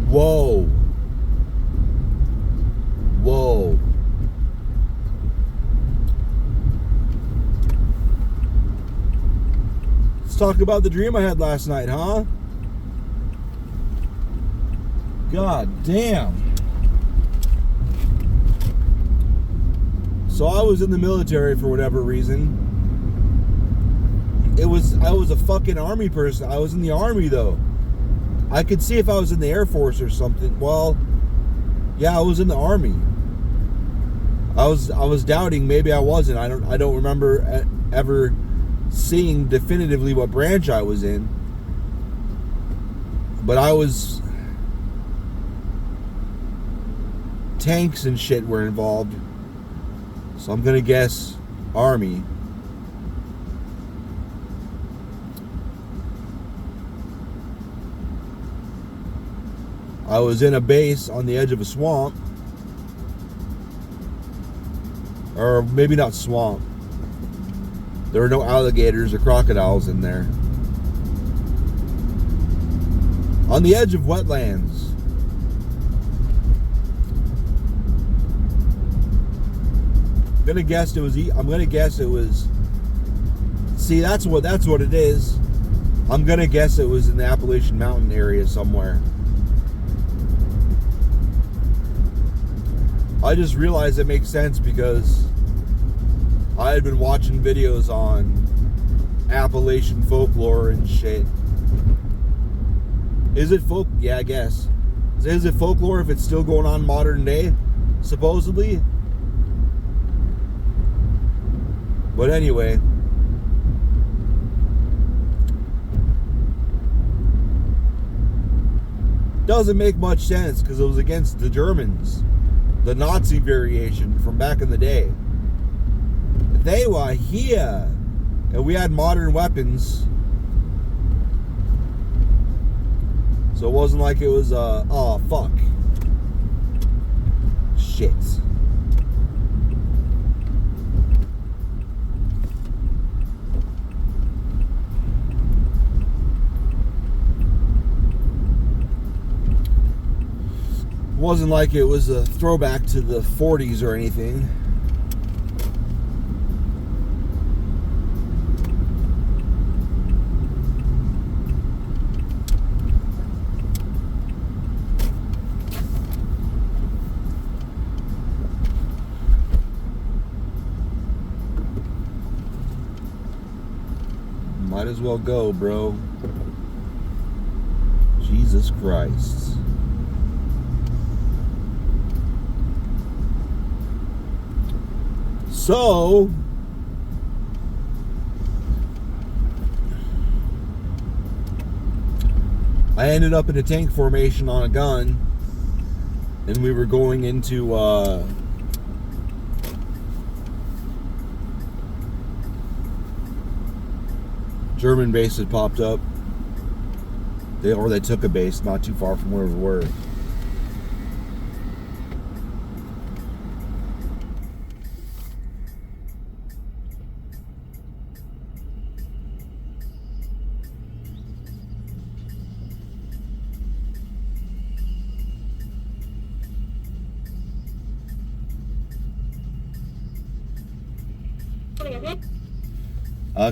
Whoa. Whoa. Let's talk about the dream I had last night, huh? God damn. So I was in the military for whatever reason. I was a fucking army person. I was in the army though. I could see if I was in the Air Force or something. Well, yeah, I was in the army. I was doubting maybe I wasn't. I don't remember ever seeing definitively what branch I was in. But I was, tanks and shit were involved. So I'm gonna guess army. I was in a base on the edge of a swamp. Or maybe not swamp. There were no alligators or crocodiles in there. On the edge of wetlands. I'm gonna guess it was. See, that's what it is. I'm gonna guess it was in the Appalachian Mountain area somewhere. I just realized it makes sense because I had been watching videos on Appalachian folklore and shit. Is it folk? Yeah, I guess. Is it folklore if it's still going on modern day? Supposedly. But anyway. Doesn't make much sense because it was against the Germans. The Nazi variation from back in the day. They were here. And we had modern weapons. So it wasn't like it was, oh, fuck. Shit. Wasn't like it was a throwback to the 40s or anything. Might as well go, bro. Jesus Christ. So, I ended up in a tank formation on a gun, and we were going into German base had popped up. They took a base not too far from where we were.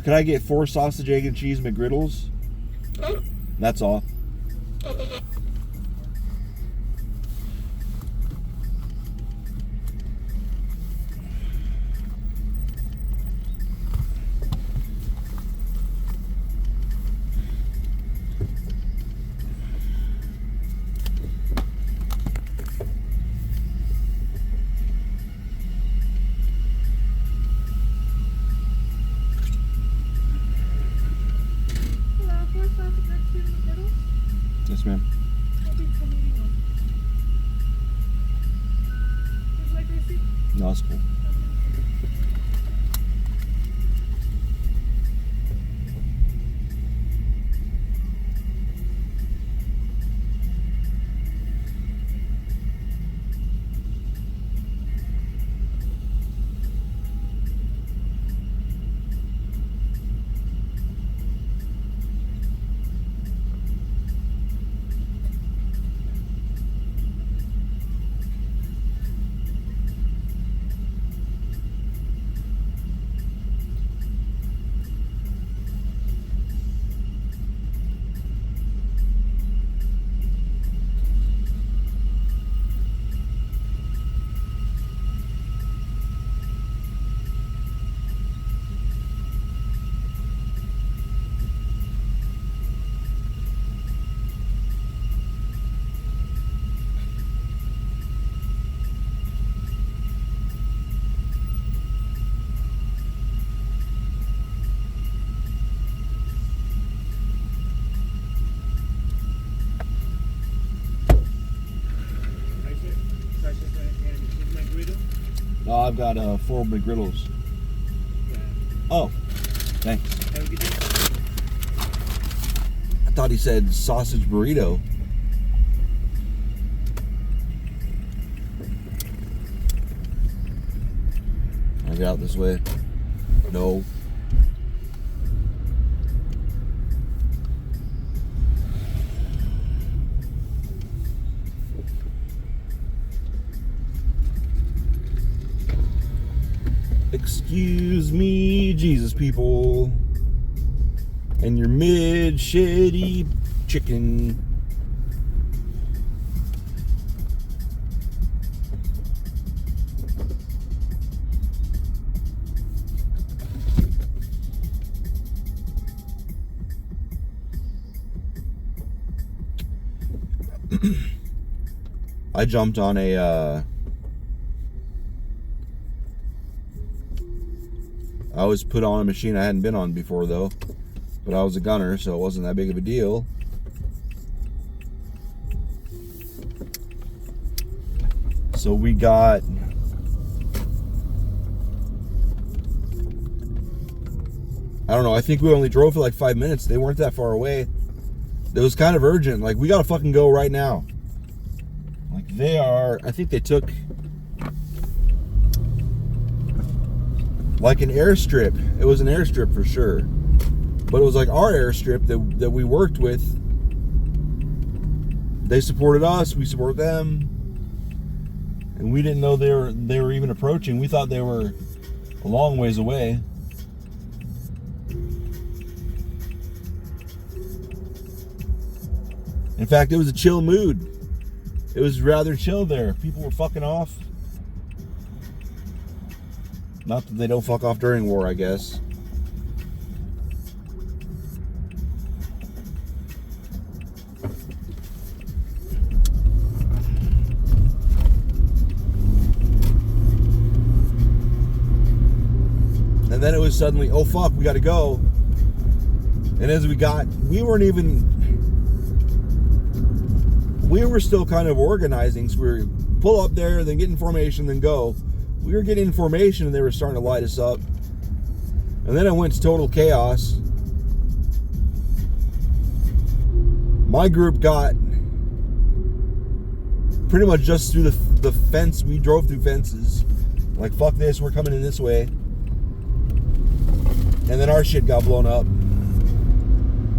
Could I get 4 sausage, egg, and cheese McGriddles? That's all. Yes, ma'am. No, it's cool. No, I've got 4 McGriddles. Yeah. Oh, thanks. Have a good day. I thought he said sausage burrito. Can I get out this way? No. Excuse me, Jesus people, and your mid-shitty chicken. I jumped on I was put on a machine I hadn't been on before though, but I was a gunner, so it wasn't that big of a deal. So we got I don't know, I think we only drove for like 5 minutes. They weren't that far away. It was kind of urgent, like we gotta fucking go right now. Like they are, I think they took like an airstrip. It was an airstrip for sure, but it was like our airstrip that we worked with. They supported us, we support them, and we didn't know they were even approaching. We thought they were a long ways away. In fact, it was a chill mood. It was rather chill there. People were fucking off. Not that they don't fuck off during war, I guess. And then it was suddenly, oh fuck, we gotta go. And as we were still kind of organizing, so we were pull up there, then get information, then go. We were getting information and they were starting to light us up. And then it went to total chaos. My group got pretty much just through the fence. We drove through fences. Like, fuck this, we're coming in this way. And then our shit got blown up.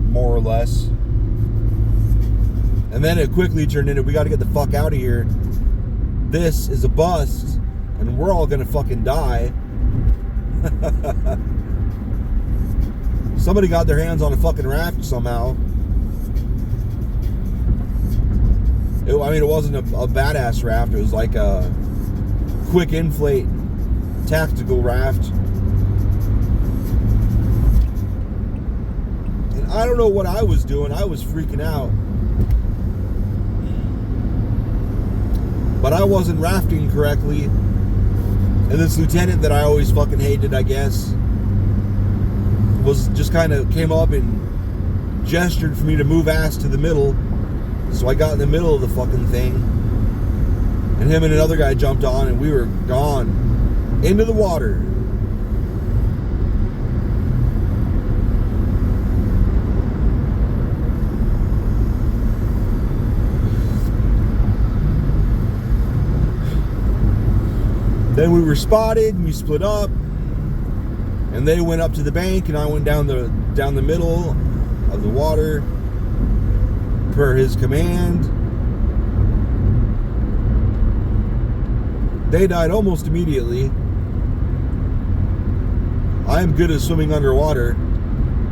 More or less. And then it quickly turned into, we got to get the fuck out of here. This is a bust, and we're all gonna fucking die. Somebody got their hands on a fucking raft somehow. It wasn't a badass raft. It was like a quick inflate tactical raft. And I don't know what I was doing. I was freaking out. But I wasn't rafting correctly. And this lieutenant that I always fucking hated, I guess, was just kind of came up and gestured for me to move ass to the middle. So I got in the middle of the fucking thing. And him and another guy jumped on and we were gone into the water. Then we were spotted and we split up, and they went up to the bank and I went down the middle of the water per his command. They died almost immediately. I am good at swimming underwater,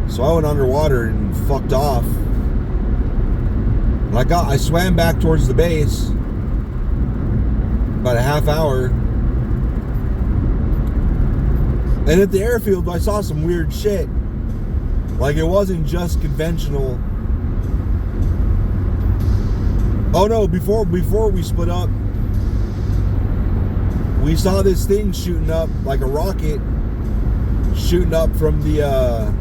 so I went underwater and fucked off. And I swam back towards the base about a half hour. And at the airfield, I saw some weird shit. Like, it wasn't just conventional. Oh no, before we split up, we saw this thing shooting up, like a rocket, shooting up from the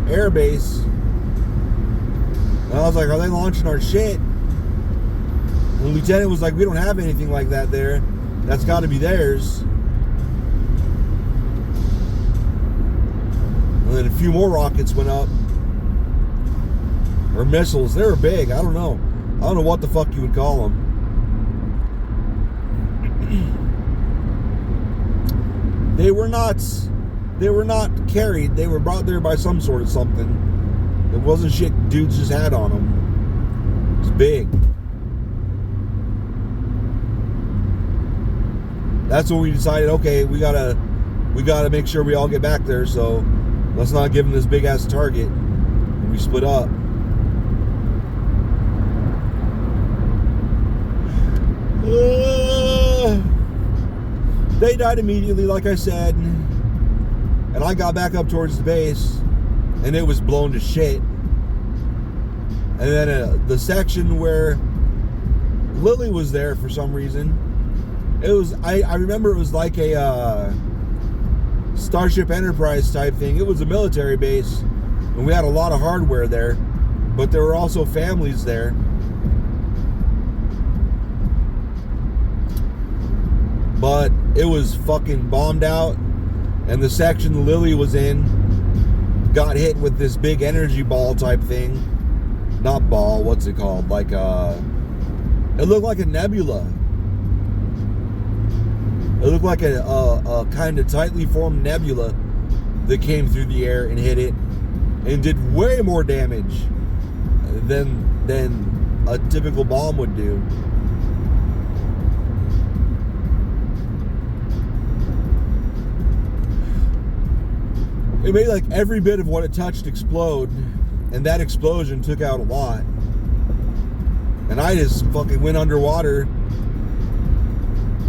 air base. And I was like, are they launching our shit? And the lieutenant was like, we don't have anything like that there. That's got to be theirs. And then a few more rockets went up. Or missiles. They were big. I don't know. I don't know what the fuck you would call them. They were not carried. They were brought there by some sort of something. It wasn't shit dudes just had on them. It's big. That's when we decided, okay, we gotta make sure we all get back there, so let's not give them this big ass target. And we split up. They died immediately, like I said, and I got back up towards the base, and it was blown to shit. And then the section where Lily was there for some reason, it was, I remember it was like a Starship Enterprise type thing. It was a military base, and we had a lot of hardware there, but there were also families there. But it was fucking bombed out, and the section Lily was in got hit with this big energy ball type thing. Not ball, what's it called? Like it looked like a nebula. It looked like a kind of tightly formed nebula that came through the air and hit it, and did way more damage than a typical bomb would do. It made like every bit of what it touched explode, and that explosion took out a lot. And I just fucking went underwater.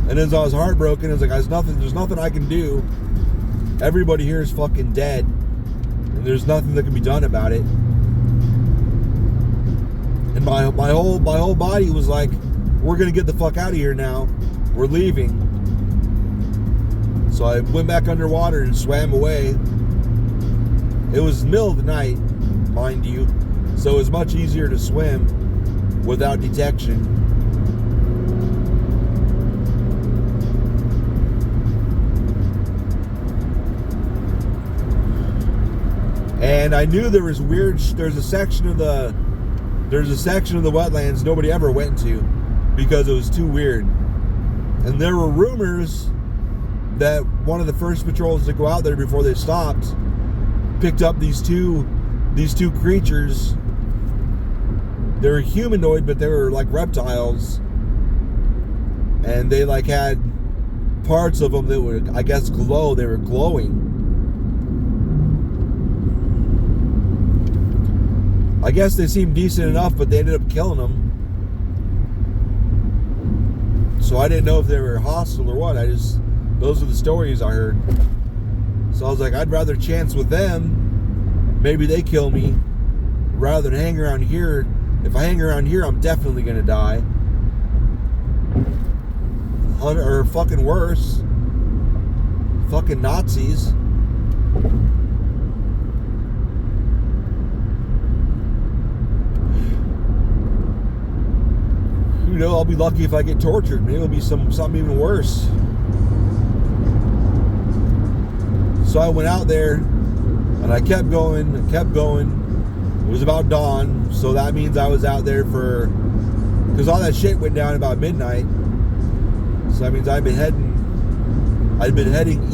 And as I was heartbroken, I was like, there's nothing I can do. Everybody here is fucking dead, and there's nothing that can be done about it. And my whole body was like, we're gonna get the fuck out of here now. We're leaving. So I went back underwater and swam away. It was the middle of the night, mind you, so it was much easier to swim without detection. And I knew there's a section of the wetlands nobody ever went to because it was too weird. And there were rumors that one of the first patrols to go out there before they stopped picked up these two creatures. They were humanoid, but they were like reptiles, and they like had parts of them that would, I guess, glow. They were glowing. I guess they seemed decent enough, but they ended up killing them. So I didn't know if they were hostile or what. Those are the stories I heard. So I was like, I'd rather chance with them. Maybe they kill me rather than hang around here. If I hang around here, I'm definitely going to die. Or fucking worse. Fucking Nazis. You know, I'll be lucky if I get tortured. Maybe it'll be something even worse. So I went out there, and I kept going. It was about dawn, so that means I was out there because all that shit went down about midnight. So that means I'd been heading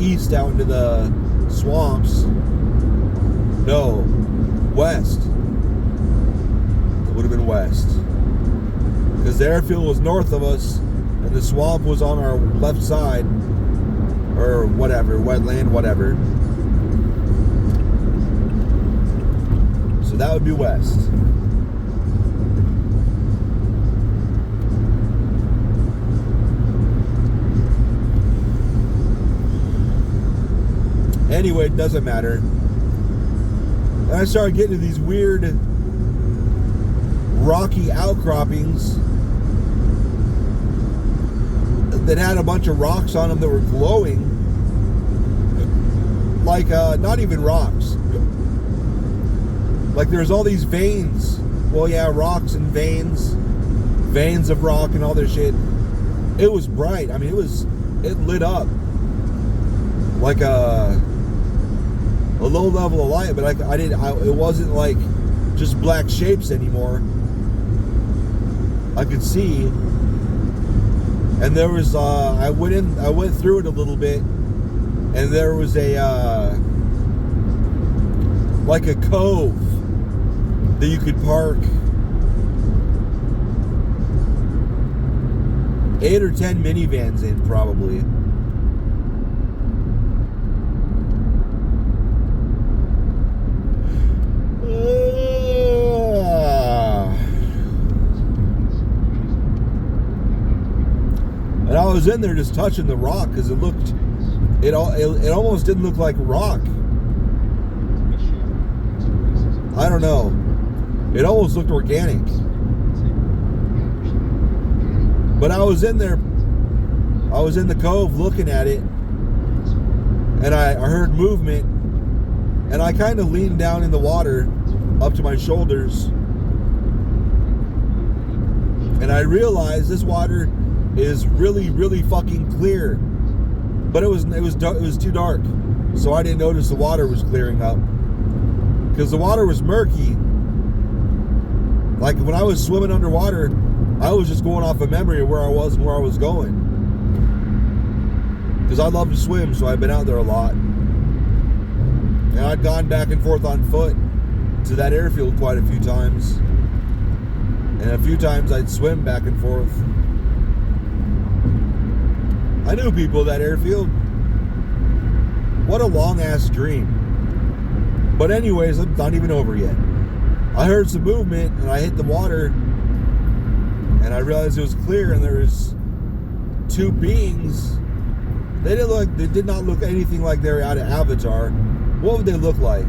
east out into the swamps. No, west. It would have been west. Because the airfield was north of us, and the swamp was on our left side. Or whatever, wetland, whatever. So that would be west. Anyway, it doesn't matter. And I started getting to these weird rocky outcroppings that had a bunch of rocks on them that were glowing. Like, not even rocks. Like, there's all these veins. Well, yeah, rocks and veins. Veins of rock and all this shit. It was bright. I mean, it lit up. Like a low level of light, but it wasn't like just black shapes anymore. I could see, and there was I went through it a little bit, and there was a like a cove that you could park 8 or 10 minivans in, probably. And I was in there just touching the rock because it almost didn't look like rock. I don't know. It almost looked organic. But I was in there. I was in the cove looking at it, and I heard movement, and I kind of leaned down in the water up to my shoulders, and I realized this water is really, really fucking clear. But it was too dark, so I didn't notice the water was clearing up, because the water was murky. Like when I was swimming underwater, I was just going off of memory of where I was and where I was going, because I love to swim, so I've been out there a lot, and I'd gone back and forth on foot to that airfield quite a few times, and a few times I'd swim back and forth. I knew people at that airfield. What a long-ass dream. But anyways, I'm not even over yet. I heard some movement, and I hit the water, and I realized it was clear, and there was two beings. They did not look anything like they were out of Avatar. What would they look like?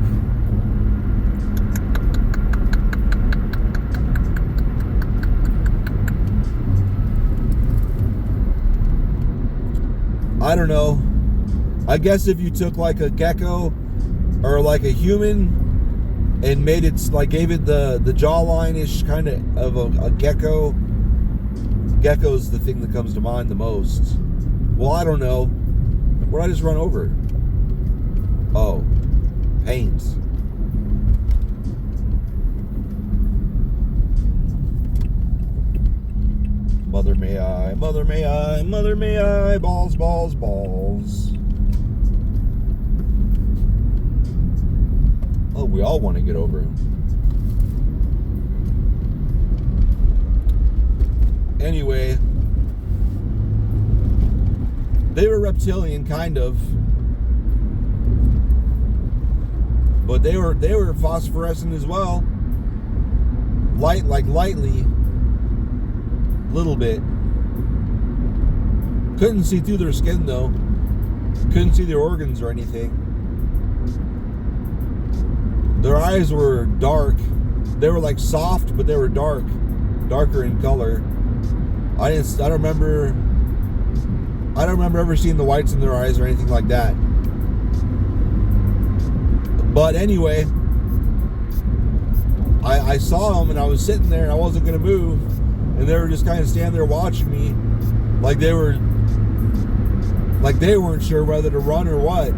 I don't know. I guess if you took like a gecko or like a human and made it, like gave it the jawline-ish kind of a gecko. Gecko's the thing that comes to mind the most. Well, I don't know. What did I just run over? Oh, paint. Mother may I, mother may I, mother may I, balls, balls, balls. Oh, we all want to get over. Anyway, they were reptilian, kind of, but they were phosphorescent as well, lightly. Little bit. Couldn't see through their skin though. Couldn't see their organs or anything. Their eyes were dark. They were like soft, but they were darker in color. I don't remember ever seeing the whites in their eyes or anything like that. But anyway, I saw them, and I was sitting there and I wasn't gonna move. And they were just kind of standing there watching me, like they weren't sure whether to run or what.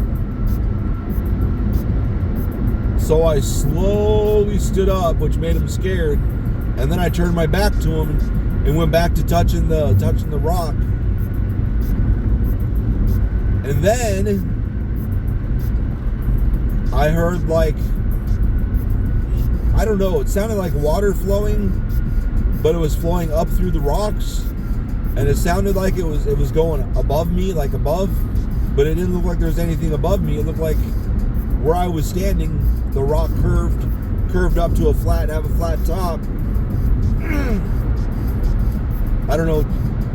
So I slowly stood up, which made them scared, and then I turned my back to them and went back to touching the rock. And then I heard, like, I don't know, it sounded like water flowing, but it was flowing up through the rocks, and it sounded like it was going above me, like above, but it didn't look like there was anything above me. It looked like where I was standing, the rock curved up to have a flat top. I don't know,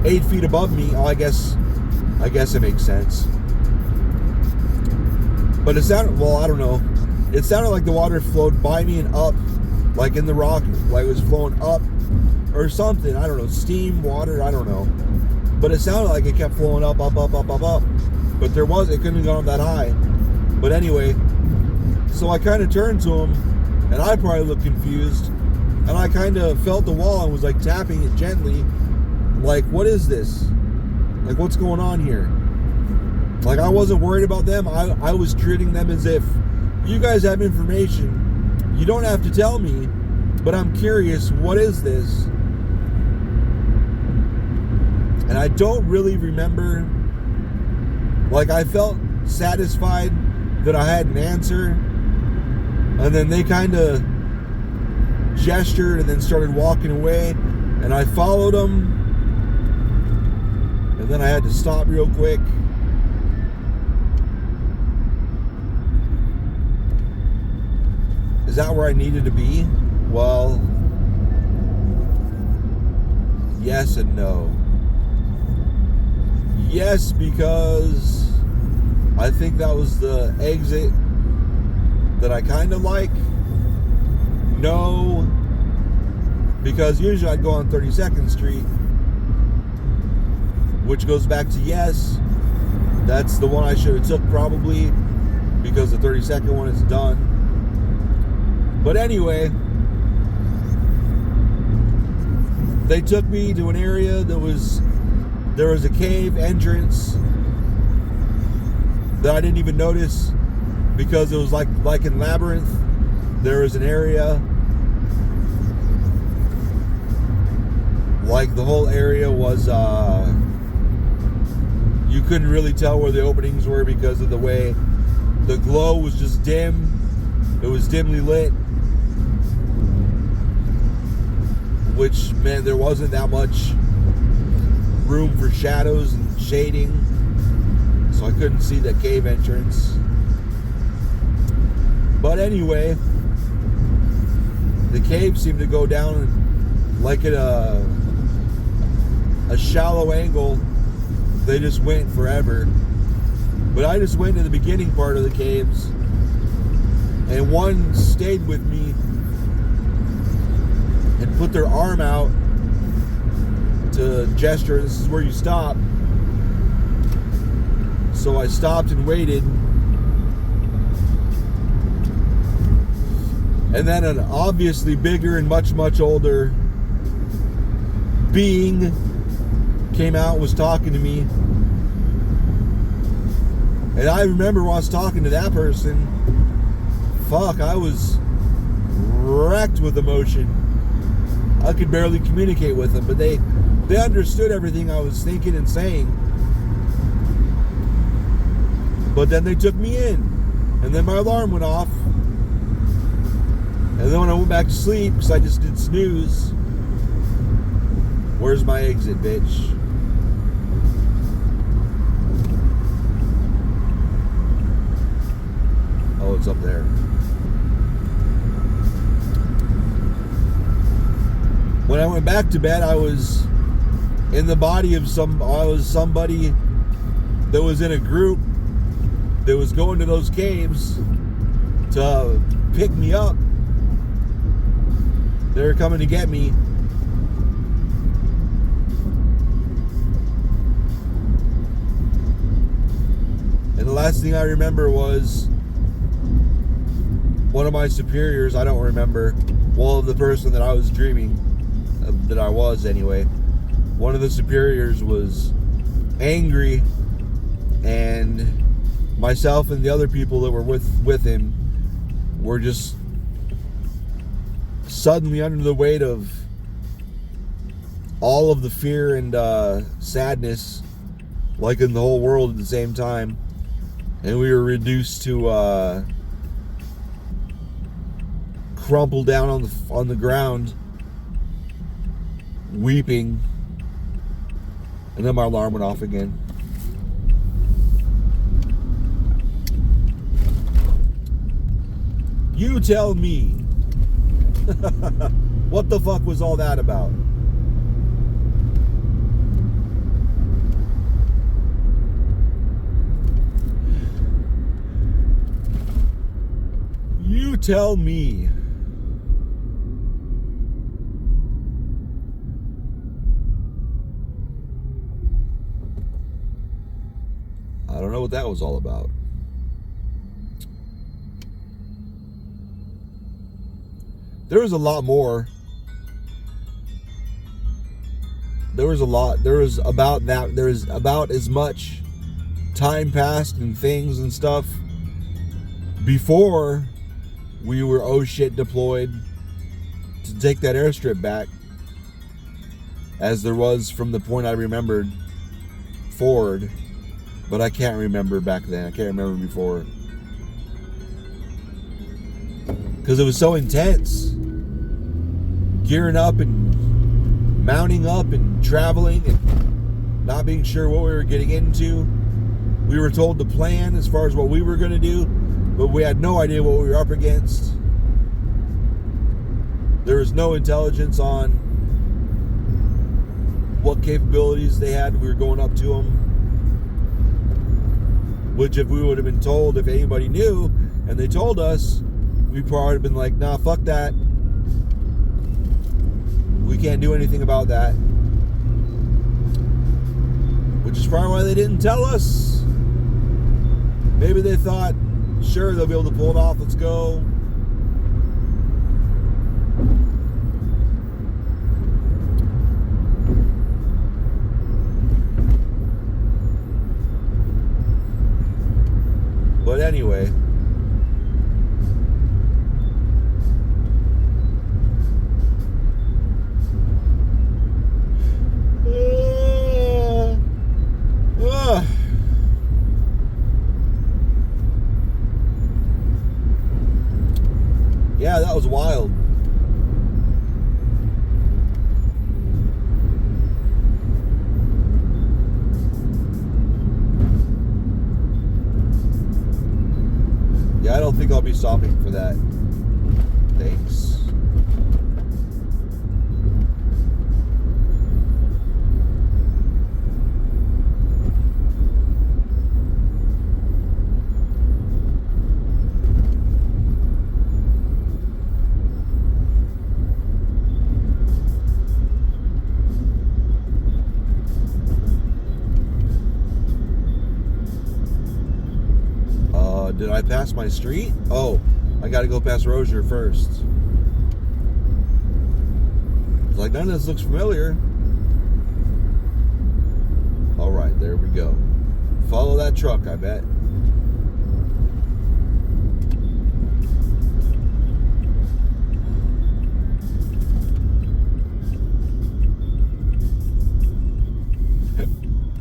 8 feet above me. Oh, I guess it makes sense. But it sounded, well, I don't know. It sounded like the water flowed by me and up, like in the rock, like it was flowing up or something. I don't know, steam, water, I don't know. But it sounded like it kept flowing up. But it couldn't have gone up that high. But anyway, so I kind of turned to him, and I probably looked confused, and I kind of felt the wall and was like tapping it gently, like, what is this? Like, what's going on here? Like, I wasn't worried about them. I was treating them as if, you guys have information, you don't have to tell me, but I'm curious, what is this? And I don't really remember. Like, I felt satisfied that I had an answer, and then they kind of gestured and then started walking away, and I followed them, and then I had to stop real quick. Is that where I needed to be? Well, yes and no. Yes, because I think that was the exit that I kind of like. No, because usually I'd go on 32nd Street, which goes back to yes. That's the one I should have took probably, because the 32nd one is done. But anyway, they took me to an area that there was a cave entrance that I didn't even notice, because it was like in Labyrinth. There was an area, like the whole area was, you couldn't really tell where the openings were because of the way the glow was just dim. It was dimly lit, which meant there wasn't that much room for shadows and shading, so I couldn't see the cave entrance. But anyway, the cave seemed to go down like at a shallow angle. They just went forever. But I just went to the beginning part of the caves, and one stayed with me and put their arm out to gesture, this is where you stop. So I stopped and waited, and then an obviously bigger and much, much older being came out and was talking to me. And I remember when I was talking to that person, fuck, I was wrecked with emotion. I could barely communicate with them, but they understood everything I was thinking and saying. But then they took me in, and then my alarm went off, and then when I went back to sleep, because I just did snooze, where's my exit, bitch? Oh, it's up there. When I went back to bed, I was in the body of somebody that was in a group that was going to those caves to pick me up. They were coming to get me. And the last thing I remember was one of my superiors, I don't remember, well, the person that I was dreaming, that I was anyway, one of the superiors was angry, and myself and the other people that were with him were just suddenly under the weight of all of the fear and sadness, like in the whole world at the same time, and we were reduced to crumple down on the ground, weeping, and then my alarm went off again. You tell me. What the fuck was all that about? You tell me. I don't know what that was all about. There was a lot more. There was about as much time passed and things and stuff before we were oh shit deployed to take that airstrip back, as there was from the point I remembered forward, but I can't remember back then. I can't remember before, because it was so intense, gearing up and mounting up and traveling and not being sure what we were getting into. We were told to plan as far as what we were going to do, but we had no idea what we were up against. There was no intelligence on what capabilities they had. We were going up to them, which if we would have been told, if anybody knew and they told us, we probably would have been like, nah, fuck that. We can't do anything about that. Which is probably why they didn't tell us. Maybe they thought, sure, they'll be able to pull it off, let's go. But anyway, yeah, that was wild. Yeah, I don't think I'll be stopping for that. Thanks. Did I pass my street? Oh, I got to go past Rozier first. It's like, none of this looks familiar. All right, there we go. Follow that truck, I bet.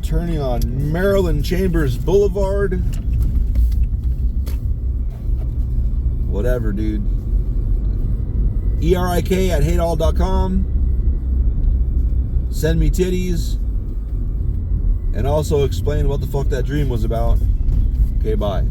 Turning on Maryland Chambers Boulevard. Whatever, dude. ERIK@hateall.com. Send me titties. And also explain what the fuck that dream was about. Okay, bye.